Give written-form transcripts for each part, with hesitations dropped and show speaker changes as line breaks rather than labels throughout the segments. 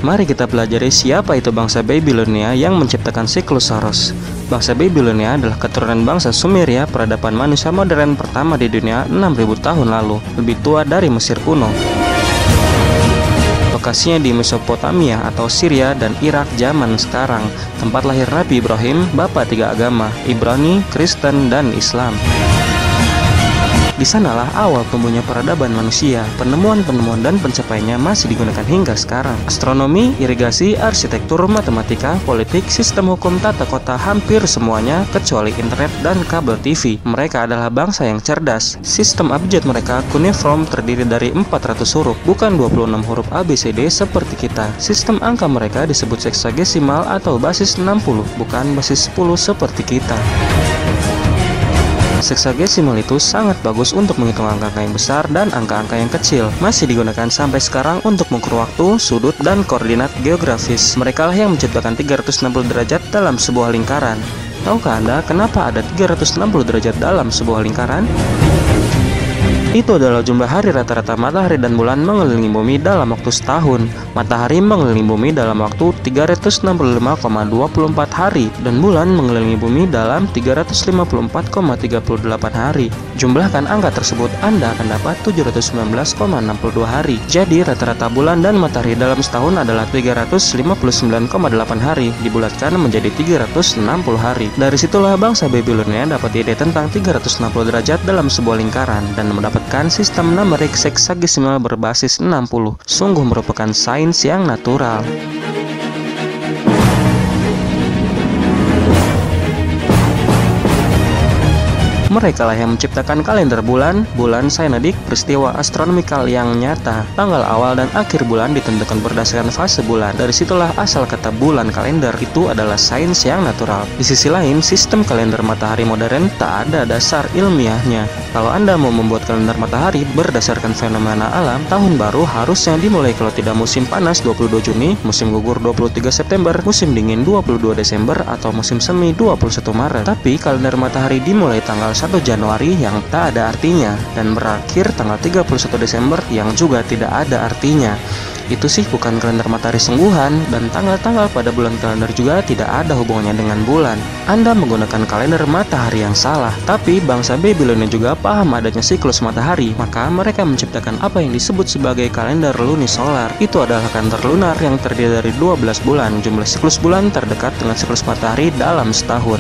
Mari kita pelajari siapa itu bangsa Babilonia yang menciptakan siklus Saros. Bangsa Babilonia adalah keturunan bangsa Sumeria, peradaban manusia modern pertama di dunia 6.000 tahun lalu, lebih tua dari Mesir kuno. Lokasinya di Mesopotamia atau Syria dan Irak zaman sekarang, tempat lahir Nabi Ibrahim, bapa tiga agama, Ibrani, Kristen, dan Islam. Di sanalah awal tumbuhnya peradaban manusia. Penemuan-penemuan dan pencapaiannya masih digunakan hingga sekarang. Astronomi, irigasi, arsitektur, matematika, politik, sistem hukum, tata kota, hampir semuanya kecuali internet dan kabel TV. Mereka adalah bangsa yang cerdas. Sistem abjad mereka cuneiform terdiri dari 400 huruf, bukan 26 huruf ABCD seperti kita. Sistem angka mereka disebut seksagesimal atau basis 60, bukan basis 10 seperti kita. Seksagesimal itu sangat bagus untuk menghitung angka-angka yang besar dan angka-angka yang kecil. Masih digunakan sampai sekarang untuk mengukur waktu, sudut, dan koordinat geografis. Mereka lah yang menciptakan 360 derajat dalam sebuah lingkaran. Tahukah Anda kenapa ada 360 derajat dalam sebuah lingkaran? Itu adalah jumlah hari rata-rata matahari dan bulan mengelilingi bumi dalam waktu setahun. Matahari mengelilingi bumi dalam waktu 365,24 hari dan bulan mengelilingi bumi dalam 354,38 hari. Jumlahkan angka tersebut, Anda akan dapat 719,62 hari. Jadi rata-rata bulan dan matahari dalam setahun adalah 359,8 hari, dibulatkan menjadi 360 hari. Dari situlah bangsa Babilonia dapat ide tentang 360 derajat dalam sebuah lingkaran dan mendapat sistem numerik seksagesimal berbasis 60. Sungguh merupakan sains yang natural. Mereka lah yang menciptakan kalender bulan sainodik, peristiwa astronomikal yang nyata. Tanggal awal dan akhir bulan ditentukan berdasarkan fase bulan. Dari situlah asal kata bulan kalender, itu adalah sains yang natural. Di sisi lain, sistem kalender matahari modern tak ada dasar ilmiahnya. Kalau Anda mau membuat kalender matahari berdasarkan fenomena alam, tahun baru harusnya dimulai kalau tidak musim panas 22 Juni, musim gugur 23 September, musim dingin 22 Desember, atau musim semi 21 Maret. Tapi kalender matahari dimulai tanggal 1 Januari yang tak ada artinya dan berakhir tanggal 31 Desember yang juga tidak ada artinya. Itu sih bukan kalender matahari sungguhan, dan tanggal-tanggal pada bulan kalender juga tidak ada hubungannya dengan bulan. Anda menggunakan kalender matahari yang salah. Tapi bangsa Babilonia juga paham adanya siklus matahari, maka mereka menciptakan apa yang disebut sebagai kalender lunisolar. Itu adalah kalender lunar yang terdiri dari 12 bulan. Jumlah siklus bulan terdekat dengan siklus matahari dalam setahun.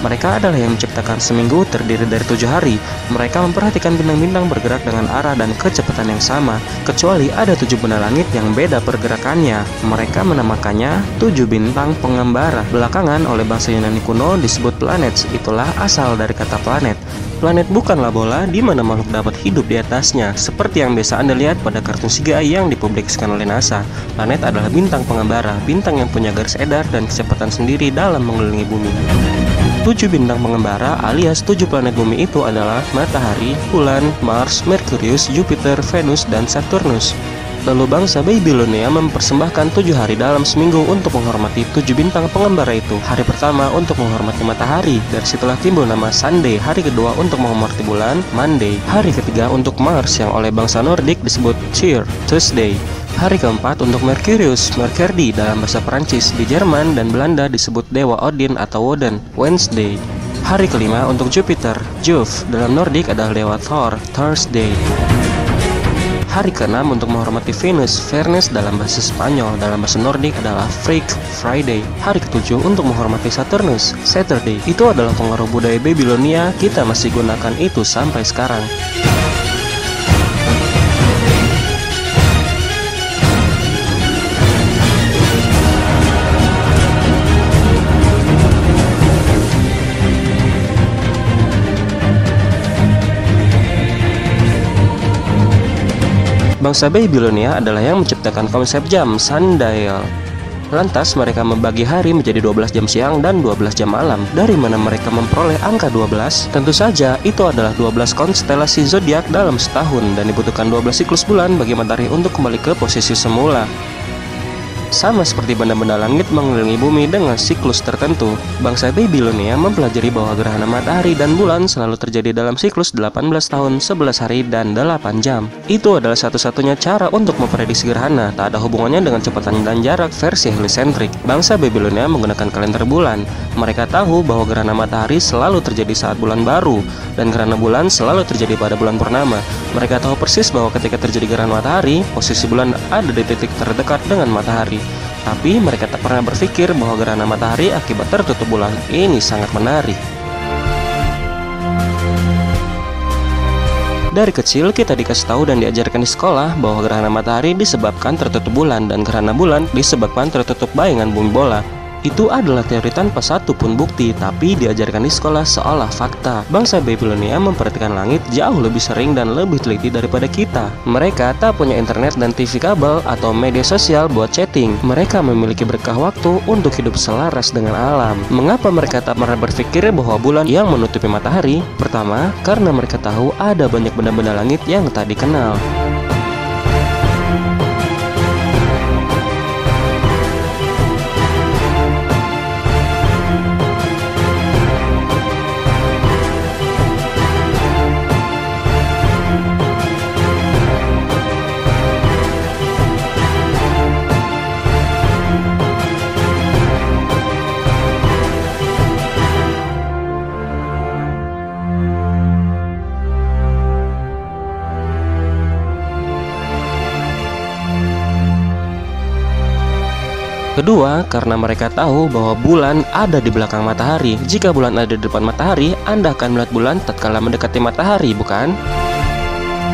Mereka adalah yang menciptakan seminggu terdiri dari 7 hari. Mereka memperhatikan bintang-bintang bergerak dengan arah dan kecepatan yang sama, kecuali ada 7 benda langit yang beda pergerakannya. Mereka menamakannya 7 bintang pengembara. Belakangan oleh bangsa Yunani kuno disebut planet. Itulah asal dari kata planet. Planet bukanlah bola di mana makhluk dapat hidup di atasnya, seperti yang biasa Anda lihat pada kartun CGI yang dipublikasikan oleh NASA. Planet adalah bintang pengembara, bintang yang punya garis edar dan kecepatan sendiri dalam mengelilingi bumi. 7 bintang pengembara alias 7 planet bumi itu adalah Matahari, Bulan, Mars, Merkurius, Jupiter, Venus, dan Saturnus. Lalu bangsa Babilonia mempersembahkan 7 hari dalam seminggu untuk menghormati 7 bintang pengembara itu. Hari pertama untuk menghormati matahari, dari situlah timbul nama Sunday. Hari kedua untuk menghormati bulan, Monday. Hari ketiga untuk Mars yang oleh bangsa Nordik disebut Tyr, Tuesday. Hari keempat untuk Merkurius, Mercredi dalam bahasa Perancis. Di Jerman dan Belanda disebut dewa Odin atau Woden, Wednesday. Hari kelima untuk Jupiter, Jove. Dalam Nordik adalah dewa Thor, Thursday. Hari ke-6 untuk menghormati Venus, Furnace dalam bahasa Spanyol. Dalam bahasa Nordik adalah Frigg, Friday. Hari ke-7 untuk menghormati Saturnus, Saturday. Itu adalah pengaruh budaya Babilonia, kita masih gunakan itu sampai sekarang. Bangsa Babilonia adalah yang menciptakan konsep jam, sundial. Lantas mereka membagi hari menjadi 12 jam siang dan 12 jam malam. Dari mana mereka memperoleh angka 12? Tentu saja itu adalah 12 konstelasi zodiak dalam setahun dan dibutuhkan 12 siklus bulan bagi matahari untuk kembali ke posisi semula. Sama seperti benda-benda langit mengelilingi bumi dengan siklus tertentu, bangsa Babilonia mempelajari bahwa gerhana matahari dan bulan selalu terjadi dalam siklus 18 tahun, 11 hari, dan 8 jam. Itu adalah satu-satunya cara untuk memprediksi gerhana, tak ada hubungannya dengan kecepatan dan jarak versi heliosentrik. Bangsa Babilonia menggunakan kalender bulan. Mereka tahu bahwa gerhana matahari selalu terjadi saat bulan baru, dan gerhana bulan selalu terjadi pada bulan purnama. Mereka tahu persis bahwa ketika terjadi gerhana matahari, posisi bulan ada di titik terdekat dengan matahari. Tapi mereka tak pernah berpikir bahwa gerhana matahari akibat tertutup bulan. Ini sangat menarik. Dari kecil kita dikasih tahu dan diajarkan di sekolah bahwa gerhana matahari disebabkan tertutup bulan dan gerhana bulan disebabkan tertutup bayangan bumi bola. Itu adalah teori tanpa satu pun bukti, tapi diajarkan di sekolah seolah fakta. Bangsa Babilonia memperhatikan langit jauh lebih sering dan lebih teliti daripada kita. Mereka tak punya internet dan TV kabel atau media sosial buat chatting. Mereka memiliki berkah waktu untuk hidup selaras dengan alam. Mengapa mereka tak pernah berpikir bahwa bulan yang menutupi matahari? Pertama, karena mereka tahu ada banyak benda-benda langit yang tak dikenal. Kedua, karena mereka tahu bahwa bulan ada di belakang matahari. Jika bulan ada di depan matahari, Anda akan melihat bulan tatkala mendekati matahari, bukan?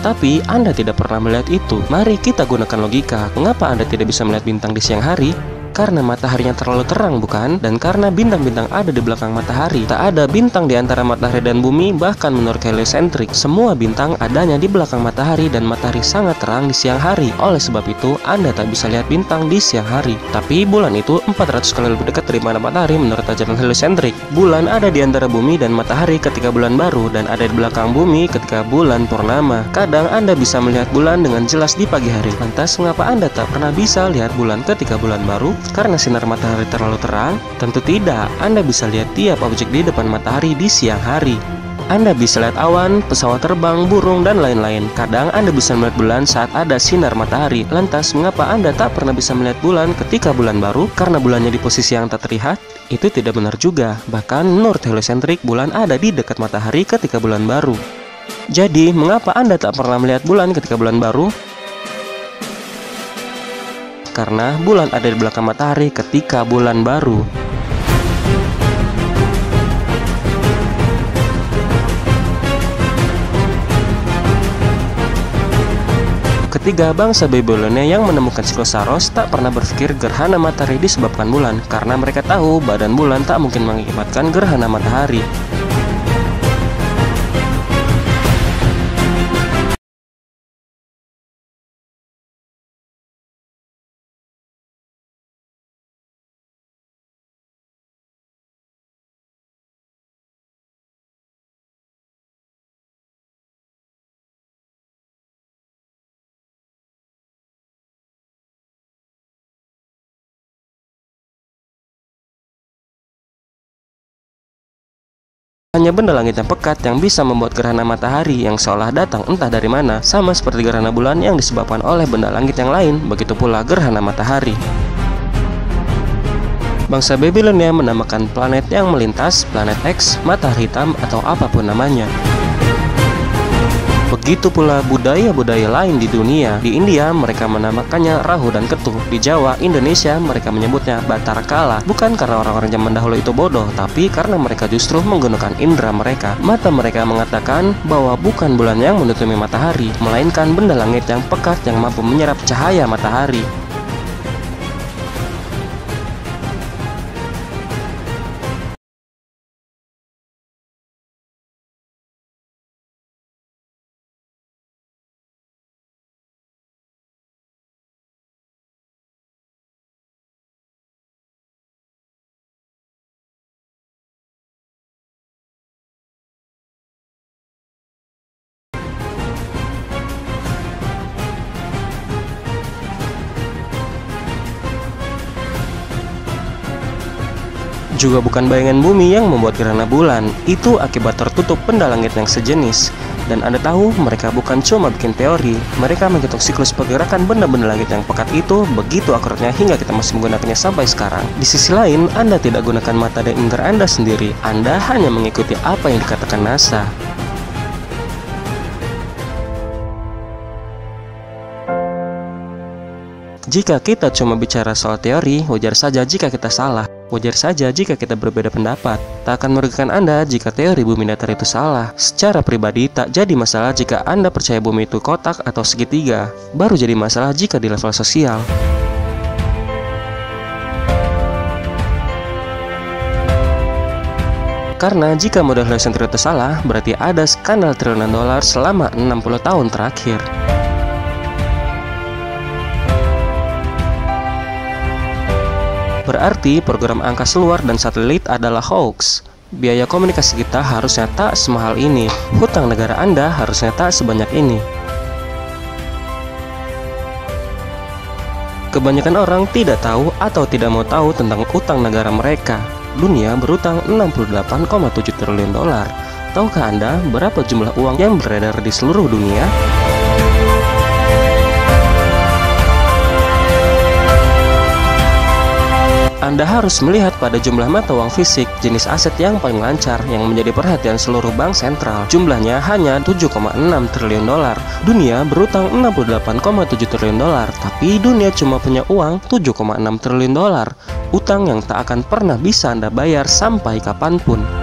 Tapi Anda tidak pernah melihat itu. Mari kita gunakan logika. Mengapa Anda tidak bisa melihat bintang di siang hari? Karena mataharinya terlalu terang, bukan? Dan karena bintang-bintang ada di belakang matahari. Tak ada bintang di antara matahari dan bumi, bahkan menurut heliosentrik. Semua bintang adanya di belakang matahari dan matahari sangat terang di siang hari. Oleh sebab itu, Anda tak bisa lihat bintang di siang hari. Tapi bulan itu 400 kali lebih dekat daripada matahari menurut ajaran heliosentrik. Bulan ada di antara bumi dan matahari ketika bulan baru, dan ada di belakang bumi ketika bulan purnama. Kadang Anda bisa melihat bulan dengan jelas di pagi hari. Lantas, mengapa Anda tak pernah bisa lihat bulan ketika bulan baru? Karena sinar matahari terlalu terang? Tentu tidak. Anda bisa lihat tiap objek di depan matahari di siang hari. Anda bisa lihat awan, pesawat terbang, burung, dan lain-lain. Kadang Anda bisa melihat bulan saat ada sinar matahari. Lantas, mengapa Anda tak pernah bisa melihat bulan ketika bulan baru? Karena bulannya di posisi yang tak terlihat? Itu tidak benar juga. Bahkan menurut heliosentrik, bulan ada di dekat matahari ketika bulan baru. Jadi, mengapa Anda tak pernah melihat bulan ketika bulan baru? Karena bulan ada di belakang matahari ketika bulan baru. Ketiga, bangsa Babilonia yang menemukan siklus Saros tak pernah berpikir gerhana matahari disebabkan bulan, karena mereka tahu badan bulan tak mungkin mengakibatkan gerhana matahari. Hanya benda langit yang pekat yang bisa membuat gerhana matahari yang seolah datang entah dari mana, sama seperti gerhana bulan yang disebabkan oleh benda langit yang lain, begitu pula gerhana matahari. Bangsa Babilonia menamakan planet yang melintas planet X, matahari hitam, atau apapun namanya. Begitu pula budaya-budaya lain di dunia. Di India mereka menamakannya Rahu dan Ketu. Di Jawa, Indonesia mereka menyebutnya Batara Kala. Bukan karena orang-orang zaman dahulu itu bodoh, tapi karena mereka justru menggunakan indera mereka. Mata mereka mengatakan bahwa bukan bulan yang menutupi matahari, melainkan benda langit yang pekat yang mampu menyerap cahaya matahari. Juga bukan bayangan bumi yang membuat gerhana bulan, itu akibat tertutup benda langit yang sejenis. Dan Anda tahu, mereka bukan cuma bikin teori, mereka menghitung siklus pergerakan benda-benda langit yang pekat itu begitu akuratnya hingga kita masih menggunakannya sampai sekarang. Di sisi lain, Anda tidak gunakan mata dan indera Anda sendiri, Anda hanya mengikuti apa yang dikatakan NASA. Jika kita cuma bicara soal teori, wajar saja jika kita salah. Wajar saja jika kita berbeda pendapat. Tak akan merugikan Anda jika teori bumi datar itu salah. Secara pribadi, tak jadi masalah jika Anda percaya bumi itu kotak atau segitiga. Baru jadi masalah jika di level sosial. Karena jika model Heliocentric itu salah, berarti ada skandal triliunan dolar selama 60 tahun terakhir. Berarti program angkasa luar dan satelit adalah hoax. Biaya komunikasi kita harusnya tak semahal ini. Hutang negara Anda harusnya tak sebanyak ini. Kebanyakan orang tidak tahu atau tidak mau tahu tentang utang negara mereka. Dunia berutang 68,7 triliun dolar. Tahukah Anda berapa jumlah uang yang beredar di seluruh dunia? Anda harus melihat pada jumlah mata uang fisik, jenis aset yang paling lancar yang menjadi perhatian seluruh bank sentral. Jumlahnya hanya 7,6 triliun dolar. Dunia berutang 68,7 triliun dolar, tapi dunia cuma punya uang 7,6 triliun dolar. Utang yang tak akan pernah bisa Anda bayar sampai kapanpun.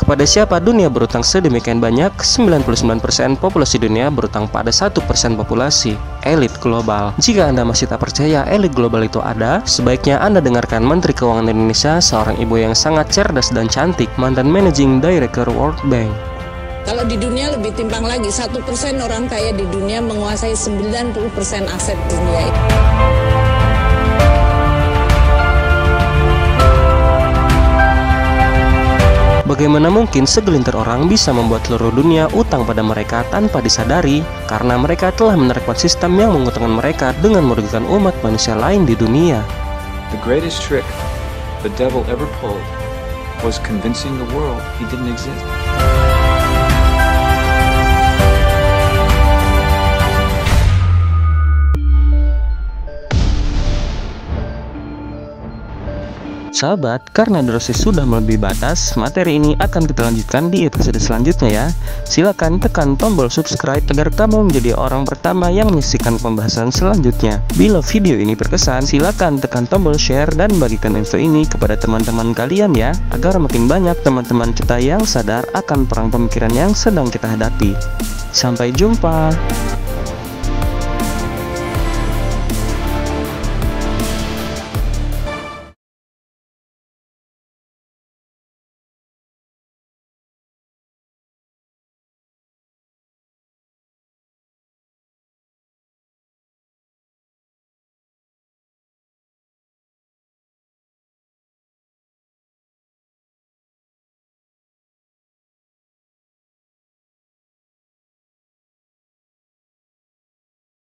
Kepada siapa dunia berutang sedemikian banyak? 99% populasi dunia berutang pada 1% populasi, elit global. Jika Anda masih tak percaya elit global itu ada, sebaiknya Anda dengarkan Menteri Keuangan Indonesia, seorang ibu yang sangat cerdas dan cantik, mantan Managing Director World Bank.
Kalau di dunia lebih timpang lagi, 1% orang kaya di dunia menguasai 90% aset dunia.
Bagaimana mungkin segelintir orang bisa membuat seluruh dunia utang pada mereka tanpa disadari, karena mereka telah menerapkan sistem yang menguntungkan mereka dengan merugikan umat manusia lain di dunia.
The greatest trick the devil ever pulled was convincing the world he didn't exist.
Sahabat, karena durasi sudah melebihi batas, materi ini akan kita lanjutkan di episode selanjutnya ya. Silakan tekan tombol subscribe agar kamu menjadi orang pertama yang menyaksikan pembahasan selanjutnya. Bila video ini berkesan, silakan tekan tombol share dan bagikan info ini kepada teman-teman kalian ya, agar makin banyak teman-teman kita yang sadar akan perang pemikiran yang sedang kita hadapi. Sampai jumpa.